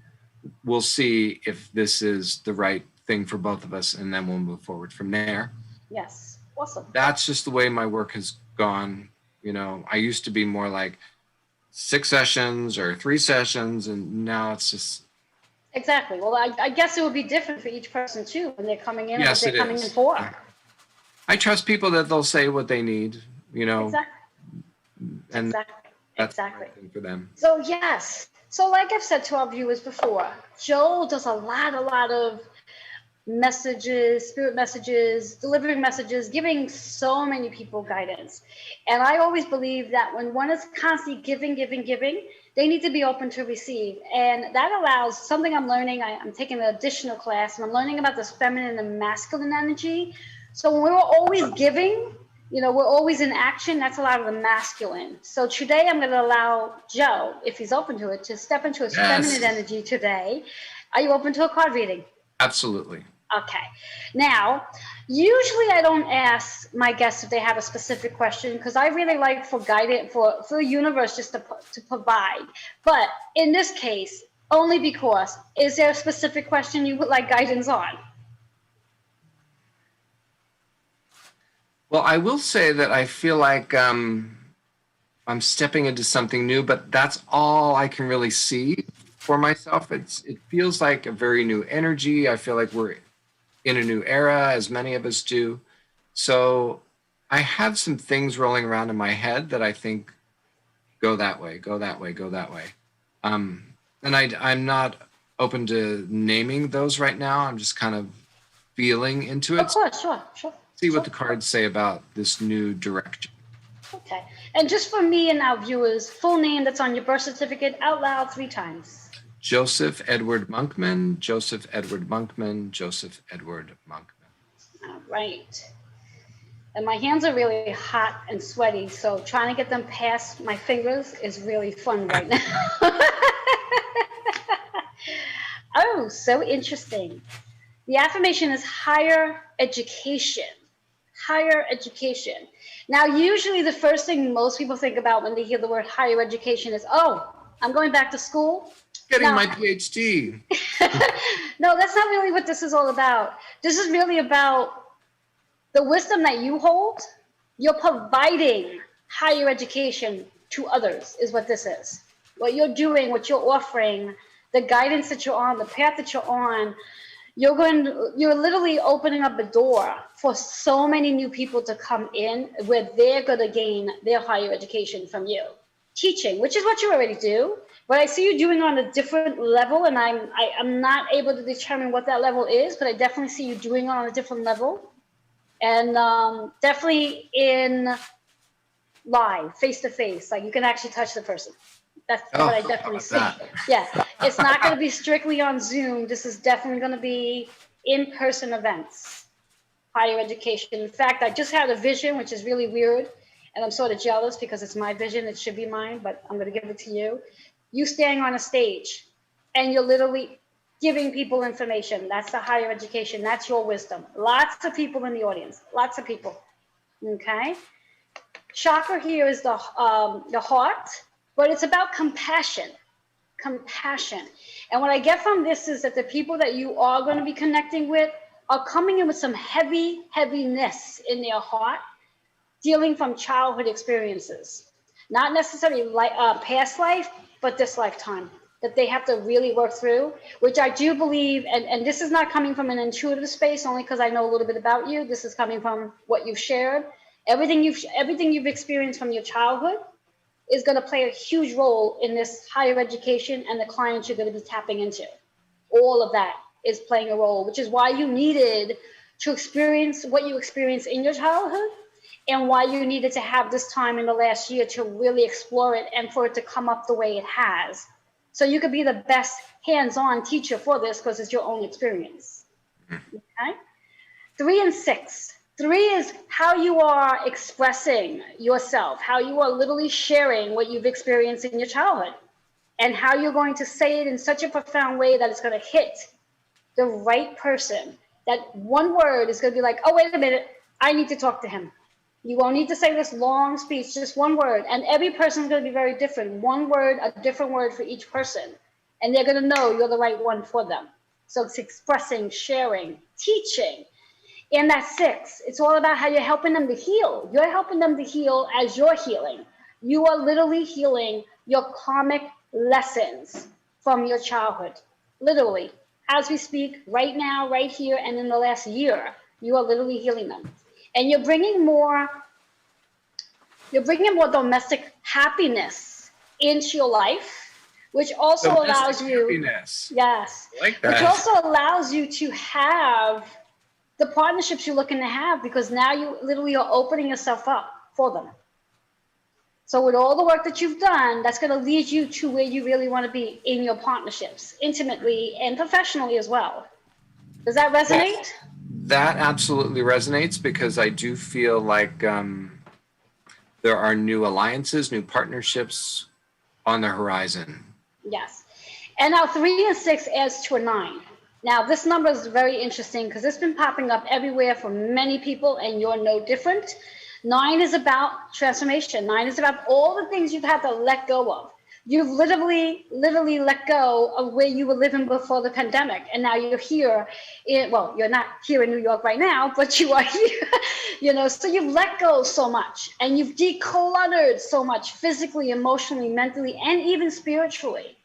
we'll see if this is the right thing for both of us, and then we'll move forward from there.
Yes. Awesome.
That's just the way my work has gone. You know, I used to be more like 6 sessions or 3 sessions, and now it's just.
Exactly. Well, I guess it would be different for each person too when they're coming in.
Yes,
what they're coming in for.
I trust people that they'll say what they need, you know.
Exactly.
And that's
exactly
the right thing for them.
So yes. So like I've said to our viewers before, Joe does a lot of messages, spirit messages, delivering messages, giving so many people guidance. And I always believe that when one is constantly giving, they need to be open to receive. And that allows something I'm learning. I'm taking an additional class, and I'm learning about this feminine and masculine energy. So when we're always giving, you know, we're always in action. That's a lot of the masculine. So today I'm going to allow Joe, if he's open to it, to step into his feminine energy today. Are you open to a card reading?
Absolutely.
Okay. Now, usually I don't ask my guests if they have a specific question, because I really like for guidance, for the universe just to provide. But in this case, only because, is there a specific question you would like guidance on?
Well, I will say that I feel like I'm stepping into something new, but that's all I can really see for myself. It feels like a very new energy. I feel like we're in a new era, as many of us do. So I have some things rolling around in my head that I think go that way, go that way, go that way. And I'm not open to naming those right now. I'm just kind of feeling into it.
Of course, sure.
See what the cards say about this new direction.
Okay. And just for me and our viewers, full name that's on your birth certificate out loud 3 times.
Joseph Edward Monkman, Joseph Edward Monkman, Joseph Edward Monkman.
All right. And my hands are really hot and sweaty, so trying to get them past my fingers is really fun right now. Oh, so interesting. The affirmation is higher education. Higher education. Now, usually the first thing most people think about when they hear the word higher education is, oh, I'm going back to school.
Getting my PhD.
No, that's not really what this is all about. This is really about the wisdom that you hold. You're providing higher education to others is what this is. What you're doing, what you're offering, the guidance that you're on, the path that you're on, you're literally opening up a door for so many new people to come in where they're going to gain their higher education from you. Teaching, which is what you already do, but I see you doing on a different level, and I'm not able to determine what that level is, but I definitely see you doing it on a different level. And definitely in live, face to face, like you can actually touch the person. That's what I definitely see. Yeah, it's not going to be strictly on Zoom. This is definitely going to be in-person events, higher education. In fact, I just had a vision, which is really weird, and I'm sort of jealous because it's my vision. It should be mine, but I'm going to give it to you. You standing on a stage, and you're literally giving people information. That's the higher education. That's your wisdom. Lots of people in the audience. Lots of people. Okay. Chakra here is the heart, but it's about compassion. Compassion. And what I get from this is that the people that you are going to be connecting with are coming in with some heaviness in their heart, dealing from childhood experiences. Not necessarily like past life, but this lifetime that they have to really work through, which I do believe, and this is not coming from an intuitive space only because I know a little bit about you. This is coming from what you've shared. Everything you've experienced from your childhood is going to play a huge role in this higher education and the clients you're going to be tapping into. All of that is playing a role, which is why you needed to experience what you experienced in your childhood and why you needed to have this time in the last year to really explore it and for it to come up the way it has. So you could be the best hands-on teacher for this because it's your own experience. Okay? 3 and 6. 3 is how you are expressing yourself, how you are literally sharing what you've experienced in your childhood, and how you're going to say it in such a profound way that it's going to hit the right person. That one word is going to be like, oh, wait a minute, I need to talk to him. You won't need to say this long speech, just one word. And every person is going to be very different. One word, a different word for each person. And they're going to know you're the right one for them. So it's expressing, sharing, teaching. And that 6, it's all about how you're helping them to heal. You're helping them to heal as you're healing. You are literally healing your karmic lessons from your childhood. Literally, as we speak, right now, right here, and in the last year, you are literally healing them. And you're bringing more domestic happiness into your life, which also allows you,
happiness.
Yes,
I like that.
which also allows you to have the partnerships you're looking to have, because now you literally are opening yourself up for them. So with all the work that you've done, that's going to lead you to where you really want to be in your partnerships, intimately and professionally as well. Does that resonate?
Yes. That absolutely resonates because I do feel like there are new alliances, new partnerships on the horizon.
Yes. And now 3 and 6 adds to a 9. Now, this number is very interesting because it's been popping up everywhere for many people, and you're no different. 9 is about transformation. 9 is about all the things you've had to let go of. You've literally let go of where you were living before the pandemic, and now you're here. Well, you're not here in New York right now, but you are here. So you've let go so much, and you've decluttered so much physically, emotionally, mentally, and even spiritually.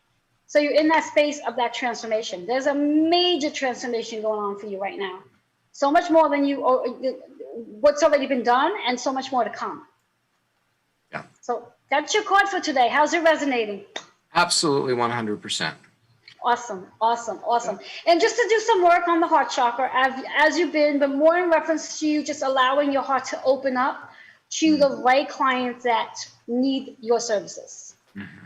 So you're in that space of that transformation. There's a major transformation going on for you right now. So much more than what's already been done, and so much more to come.
Yeah.
So that's your card for today. How's it resonating?
Absolutely 100%.
Awesome, awesome, awesome. And just to do some work on the heart chakra, as you've been, but more in reference to you just allowing your heart to open up to the right clients that need your services. Mm-hmm.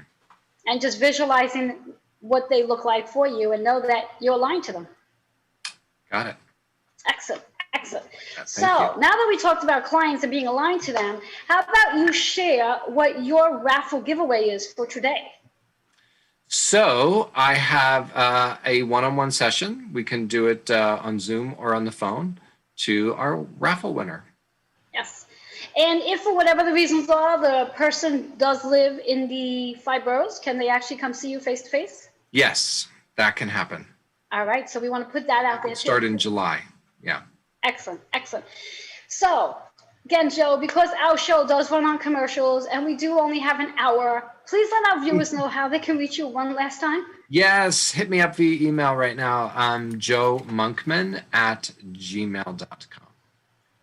And just visualizing what they look like for you and know that you're aligned to them.
Got it.
Excellent, excellent.
So
now that we talked about clients and being aligned to them, how about you share what your raffle giveaway is for today?
So I have a one-on-one session. We can do it on Zoom or on the phone to our raffle winner.
Yes. And if for whatever the reasons are, the person does live in the 5 boroughs, can they actually come see you face to face?
Yes, that can happen.
All right. So we want to put that out there.
Start in July. Yeah.
Excellent. Excellent. So again, Joe, because our show does run on commercials and we do only have an hour, please let our viewers know how they can reach you one last time.
Yes, hit me up via email right now. joemonkman@gmail.com.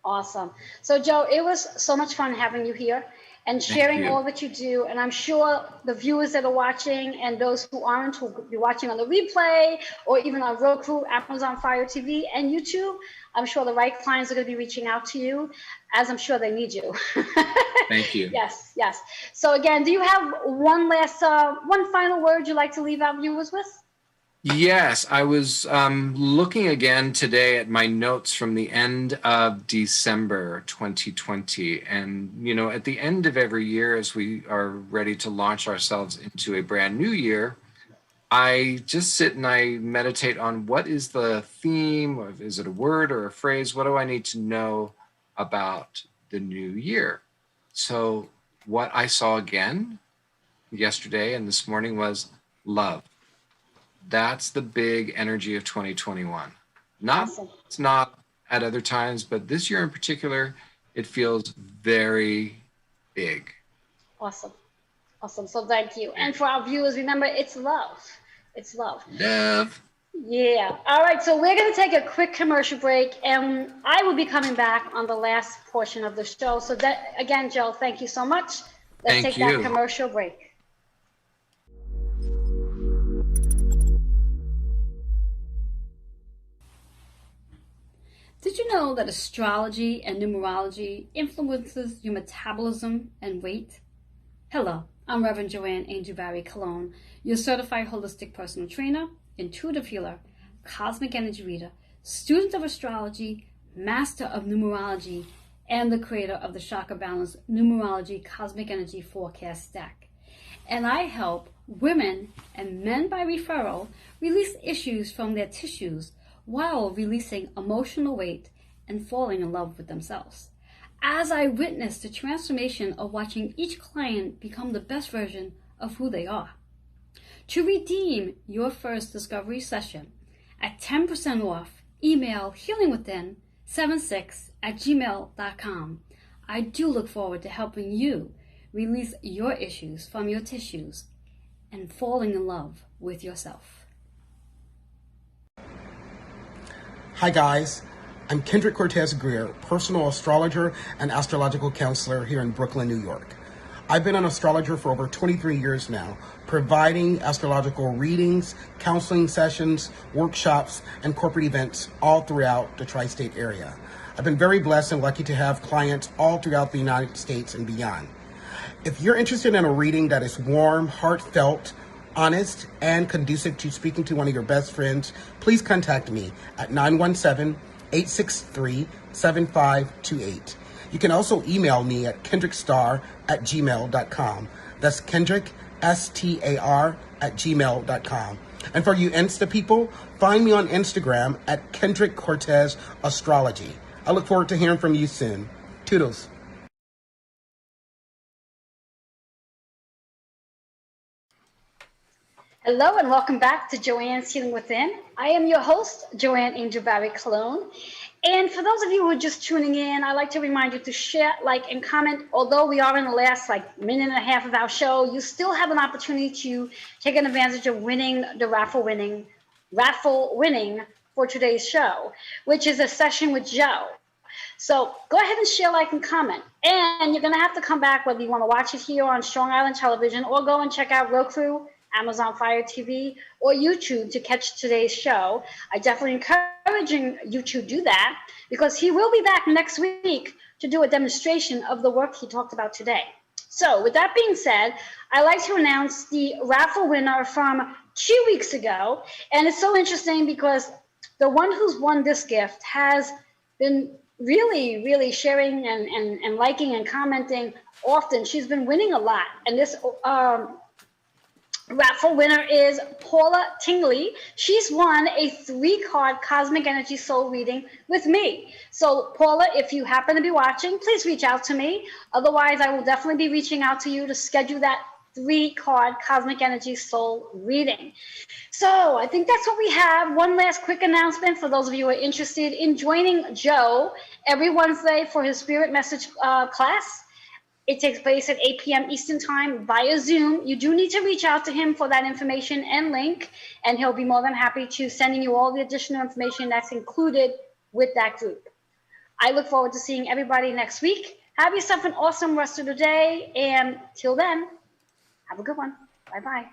Awesome. So, Joe, it was so much fun having you here and sharing all that you do. And I'm sure the viewers that are watching and those who aren't will be watching on the replay or even on Roku, Amazon Fire TV, and YouTube. I'm sure the right clients are going to be reaching out to you, as I'm sure they need you.
Thank you.
Yes, yes. So again, do you have one final word you'd like to leave our viewers with?
Yes, I was looking again today at my notes from the end of December 2020. And, you know, at the end of every year, as we are ready to launch ourselves into a brand new year, I just sit and I meditate on what is the theme, or is it a word or a phrase? What do I need to know about the new year? So what I saw again yesterday and this morning was love. That's the big energy of 2021. It's not at other times, but this year in particular, it feels very big.
Awesome. Awesome. So thank you. And for our viewers, remember, it's love. It's love.
Love.
Yeah. All right. So we're going to take a quick commercial break, and I will be coming back on the last portion of the show. So that, again, Joe, thank you so much. Let's take that commercial break. Did you know that astrology and numerology influences your metabolism and weight? Hello, I'm Reverend Joanne Angel Barry Cologne, your certified holistic personal trainer, intuitive healer, cosmic energy reader, student of astrology, master of numerology, and the creator of the Chakra Balance Numerology Cosmic Energy Forecast Deck. And I help women and men by referral release issues from their tissues while releasing emotional weight and falling in love with themselves. As I witness the transformation of watching each client become the best version of who they are. To redeem your first discovery session at 10% off, email healingwithin76@gmail.com. I do look forward to helping you release your issues from your tissues and falling in love with yourself.
Hi guys, I'm Kendrick Cortez Greer, personal astrologer and astrological counselor here in Brooklyn, New York. I've been an astrologer for over 23 years now, providing astrological readings, counseling sessions, workshops, and corporate events all throughout the tri-state area. I've been very blessed and lucky to have clients all throughout the United States and beyond. If you're interested in a reading that is warm, heartfelt, honest, and conducive to speaking to one of your best friends, please contact me at 917-863-7528. You can also email me at kendrickstar@gmail.com. That's Kendrick, STAR@gmail.com. And for you Insta people, find me on Instagram at Kendrick Cortez Astrology. I look forward to hearing from you soon. Toodles.
Hello and welcome back to Joanne's Healing Within. I am your host, Joanne Angel Barry Cologne. And for those of you who are just tuning in, I'd like to remind you to share, like, and comment. Although we are in the last minute and a half of our show, you still have an opportunity to take an advantage of winning the raffle winning for today's show, which is a session with Joe. So go ahead and share, like, and comment. And you're going to have to come back whether you want to watch it here on Strong Island Television or go and check out Roku, Amazon Fire TV, or YouTube to catch today's show. I definitely encourage you to do that because he will be back next week to do a demonstration of the work he talked about today. So with that being said, I'd like to announce the raffle winner from 2 weeks ago. And it's so interesting because the one who's won this gift has been really, really sharing and liking and commenting often. She's been winning a lot. And this raffle winner is Paula Tingley. She's won a 3-card Cosmic Energy Soul reading with me. So Paula, if you happen to be watching, please reach out to me. Otherwise, I will definitely be reaching out to you to schedule that 3-card Cosmic Energy Soul reading. So I think that's what we have. One last quick announcement for those of you who are interested in joining Joe every Wednesday for his Spirit Message class. It takes place at 8 p.m. Eastern Time via Zoom. You do need to reach out to him for that information and link, and he'll be more than happy to sending you all the additional information that's included with that group. I look forward to seeing everybody next week. Have yourself an awesome rest of the day, and till then, have a good one. Bye-bye.